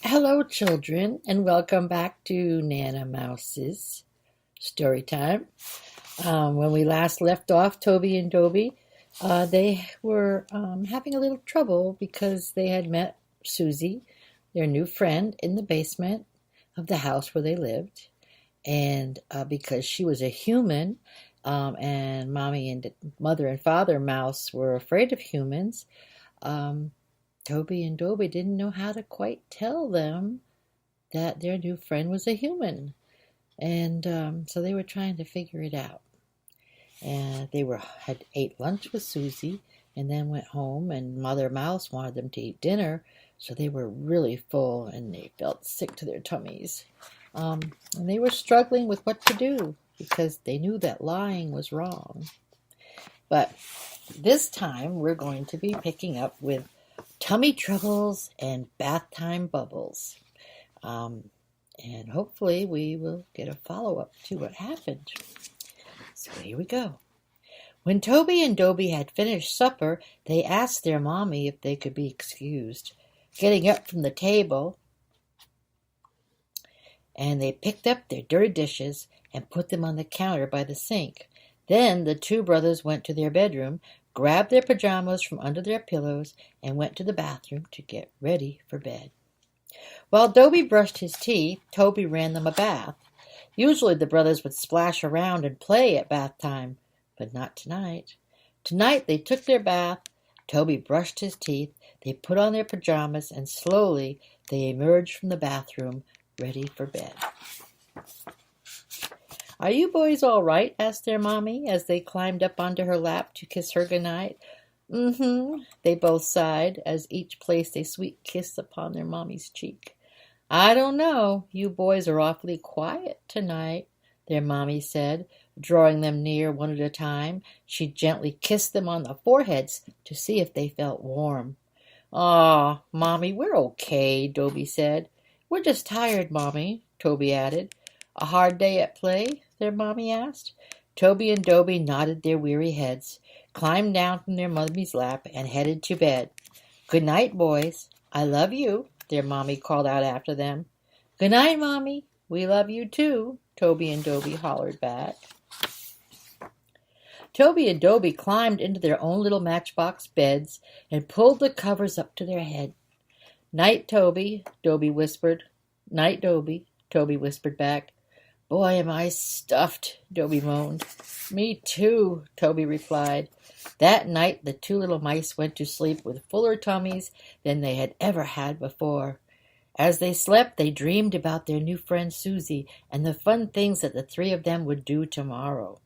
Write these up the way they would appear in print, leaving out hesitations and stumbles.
Hello, children, and welcome back to Nana Mouse's story time. When we last left off, Toby and Doby, they were having a little trouble because they had met Suzy, their new friend, in the basement of the house where they lived. And because she was a human, and Mommy and Mother and Father Mouse were afraid of humans, um, Toby and Doby didn't know how to quite tell them that their new friend was a human. And so they were trying to figure it out. And they had ate lunch with Suzy and then went home, and Mother Mouse wanted them to eat dinner, so they were really full and they felt sick to their tummies. And they were struggling with what to do because they knew that lying was wrong. But this time we're going to be picking up with tummy troubles and bath time bubbles. And hopefully we will get a follow-up to what happened. So here we go. When Toby and Doby had finished supper, they asked their mommy if they could be excused. Getting up from the table, and they picked up their dirty dishes and put them on the counter by the sink. Then the two brothers went to their bedroom, grabbed their pajamas from under their pillows, and went to the bathroom to get ready for bed. While Doby brushed his teeth, Toby ran them a bath. Usually the brothers would splash around and play at bath time, but not tonight. Tonight they took their bath, Toby brushed his teeth, they put on their pajamas, and slowly they emerged from the bathroom, ready for bed. "Are you boys all right?" asked their mommy as they climbed up onto her lap to kiss her goodnight. "Mm-hmm," they both sighed as each placed a sweet kiss upon their mommy's cheek. "I don't know. You boys are awfully quiet tonight," their mommy said, drawing them near one at a time. She gently kissed them on the foreheads to see if they felt warm. "Aw, Mommy, we're okay," Doby said. "We're just tired, Mommy," Toby added. "A hard day at play?" their mommy asked. Toby and Doby nodded their weary heads, climbed down from their mommy's lap, and headed to bed. "Good night, boys. I love you," their mommy called out after them. "Good night, Mommy. We love you too," Toby and Doby hollered back. Toby and Doby climbed into their own little matchbox beds and pulled the covers up to their head. "Night, Toby," Doby whispered. "Night, Doby," Toby whispered back. "Boy, am I stuffed," Doby moaned. "Me too," Toby replied. That night the two little mice went to sleep with fuller tummies than they had ever had before. As they slept, they dreamed about their new friend Suzy and the fun things that the three of them would do tomorrow.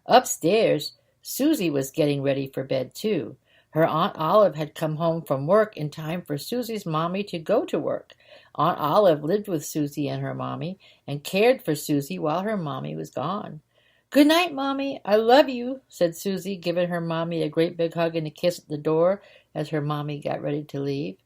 Upstairs, Suzy was getting ready for bed too. Her Aunt Olive had come home from work in time for Suzy's mommy to go to work. Aunt Olive lived with Suzy and her mommy and cared for Suzy while her mommy was gone. "Good night, Mommy. I love you," said Suzy, giving her mommy a great big hug and a kiss at the door as her mommy got ready to leave.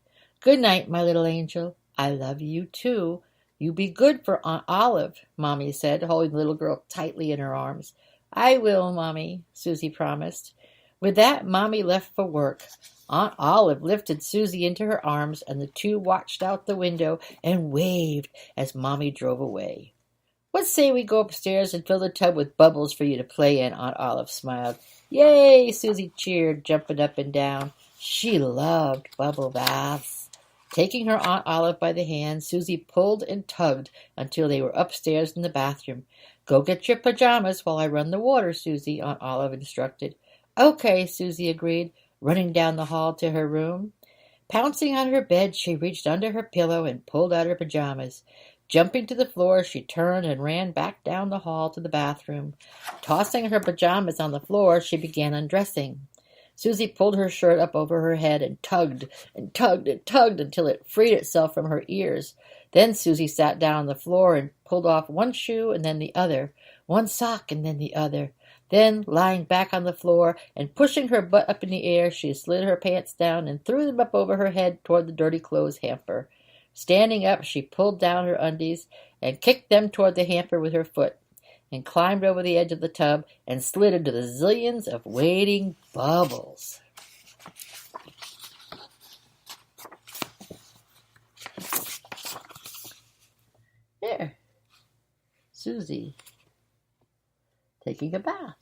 "Good night, my little angel. I love you too. You be good for Aunt Olive," Mommy said, holding the little girl tightly in her arms. "I will, Mommy," Suzy promised. With that, Mommy left for work. Aunt Olive lifted Suzy into her arms, and the two watched out the window and waved as Mommy drove away. "What say we go upstairs and fill the tub with bubbles for you to play in?" Aunt Olive smiled. "Yay!" Suzy cheered, jumping up and down. She loved bubble baths. Taking her Aunt Olive by the hand, Suzy pulled and tugged until they were upstairs in the bathroom. "Go get your pajamas while I run the water, Suzy," Aunt Olive instructed. "Okay," Suzy agreed, running down the hall to her room. Pouncing on her bed, she reached under her pillow and pulled out her pajamas. Jumping to the floor, she turned and ran back down the hall to the bathroom. Tossing her pajamas on the floor, she began undressing. Suzy pulled her shirt up over her head and tugged and tugged and tugged until it freed itself from her ears. Then Suzy sat down on the floor and pulled off one shoe and then the other, one sock and then the other. Then, lying back on the floor and pushing her butt up in the air, she slid her pants down and threw them up over her head toward the dirty clothes hamper. Standing up, she pulled down her undies and kicked them toward the hamper with her foot, and climbed over the edge of the tub and slid into the zillions of waiting bubbles. Suzy taking a bath.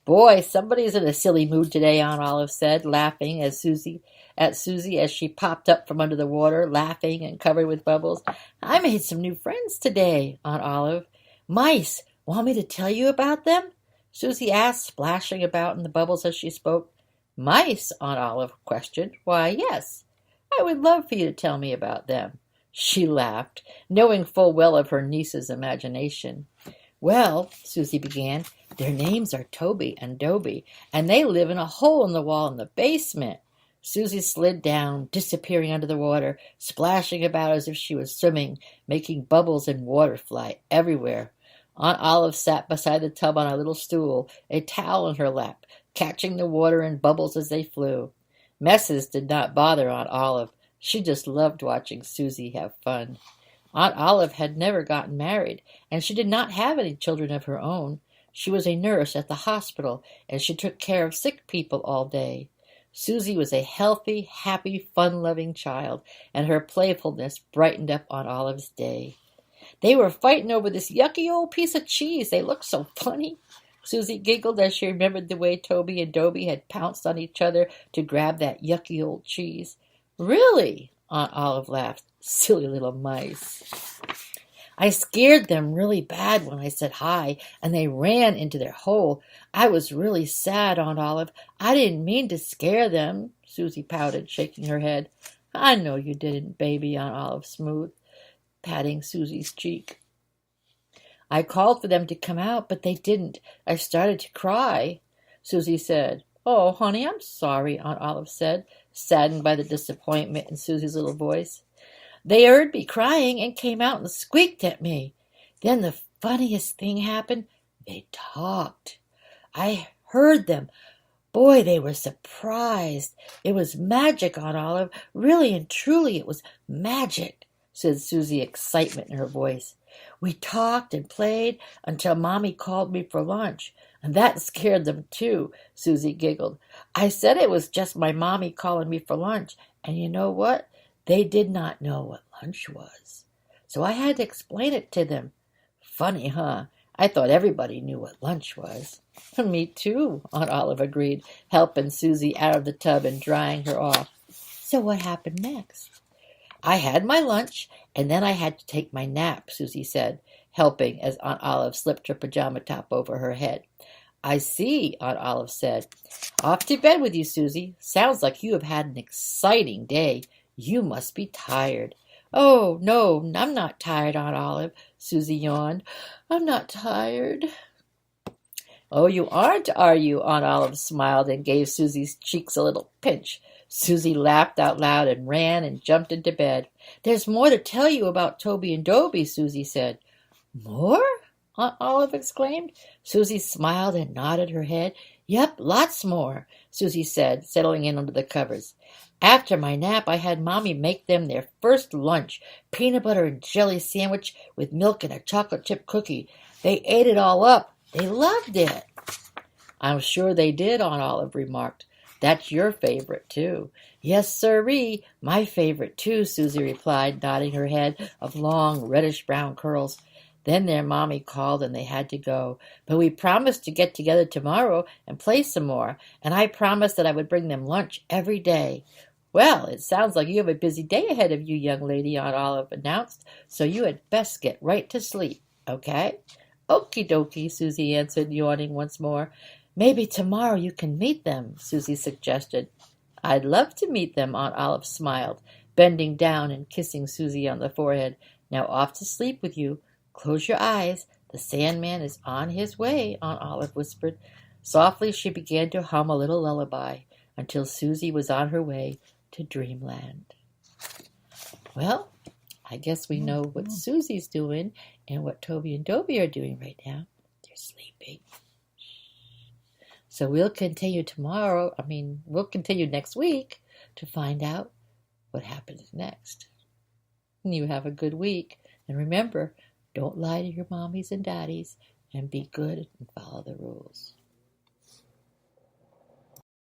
Boy, somebody's in a silly mood today, Aunt Olive said, laughing at Suzy as she popped up from under the water, laughing and covered with bubbles. I made some new friends today, Aunt Olive. Mice. Want me to tell you about them? Suzy asked, splashing about in the bubbles as she spoke. Mice? Aunt Olive questioned. Why, yes. I would love for you to tell me about them. She laughed, knowing full well of her niece's imagination. Well, Suzy began, their names are Toby and Doby, and they live in a hole in the wall in the basement. Suzy slid down, disappearing under the water, splashing about as if she was swimming, making bubbles and water fly everywhere. Aunt Olive sat beside the tub on a little stool, a towel in her lap, catching the water and bubbles as they flew. Messes did not bother Aunt Olive. She just loved watching Suzy have fun. Aunt Olive had never gotten married, and she did not have any children of her own. She was a nurse at the hospital, and she took care of sick people all day. Suzy was a healthy, happy, fun-loving child, and her playfulness brightened up Aunt Olive's day. They were fighting over this yucky old piece of cheese. They looked so funny. Suzy giggled as she remembered the way Toby and Doby had pounced on each other to grab that yucky old cheese. Really? Aunt Olive laughed. Silly little mice. I scared them really bad when I said hi, and they ran into their hole. I was really sad, Aunt Olive. I didn't mean to scare them, Suzy pouted, shaking her head. I know you didn't, baby, Aunt Olive smoothed, patting Suzy's cheek. I called for them to come out, but they didn't. I started to cry, Suzy said. Oh, honey, I'm sorry, Aunt Olive said, saddened by the disappointment in Suzy's little voice. They heard me crying and came out and squeaked at me. Then the funniest thing happened. They talked. I heard them. Boy, they were surprised. It was magic, Aunt Olive. Really and truly, it was magic, said Suzy, excitement in her voice. We talked and played until Mommy called me for lunch, and that scared them too, Suzy giggled. I said it was just my Mommy calling me for lunch, and you know what? They did not know what lunch was, so I had to explain it to them. Funny, huh? I thought everybody knew what lunch was. Me too, Aunt Olive agreed, helping Suzy out of the tub and drying her off. So what happened next? I had my lunch, and then I had to take my nap, Suzy said, helping as Aunt Olive slipped her pajama top over her head. I see, Aunt Olive said. Off to bed with you, Suzy. Sounds like you have had an exciting day. You must be tired. Oh, no, I'm not tired, Aunt Olive, Suzy yawned. I'm not tired. Oh, you aren't, are you? Aunt Olive smiled and gave Suzy's cheeks a little pinch. Suzy laughed out loud and ran and jumped into bed. There's more to tell you about Toby and Doby, Suzy said. More? Aunt Olive exclaimed. Suzy smiled and nodded her head. Yep, lots more, Suzy said, settling in under the covers. After my nap, I had Mommy make them their first lunch, peanut butter and jelly sandwich with milk and a chocolate chip cookie. They ate it all up. They loved it. I'm sure they did, Aunt Olive remarked. That's your favorite, too. Yes, sirree, my favorite, too, Suzy replied, nodding her head of long, reddish-brown curls. Then their Mommy called and they had to go. But we promised to get together tomorrow and play some more, and I promised that I would bring them lunch every day. Well, it sounds like you have a busy day ahead of you, young lady, Aunt Olive announced, so you had best get right to sleep, okay? Okie dokie, Suzy answered, yawning once more. Maybe tomorrow you can meet them, Suzy suggested. I'd love to meet them, Aunt Olive smiled, bending down and kissing Suzy on the forehead. Now off to sleep with you. Close your eyes. The Sandman is on his way, Aunt Olive whispered. Softly she began to hum a little lullaby until Suzy was on her way to dreamland. Well, I guess we know what Suzy's doing and what Toby and Doby are doing right now. They're sleeping. So we'll continue next week to find out what happens next. And you have a good week. And remember, don't lie to your mommies and daddies, and be good and follow the rules.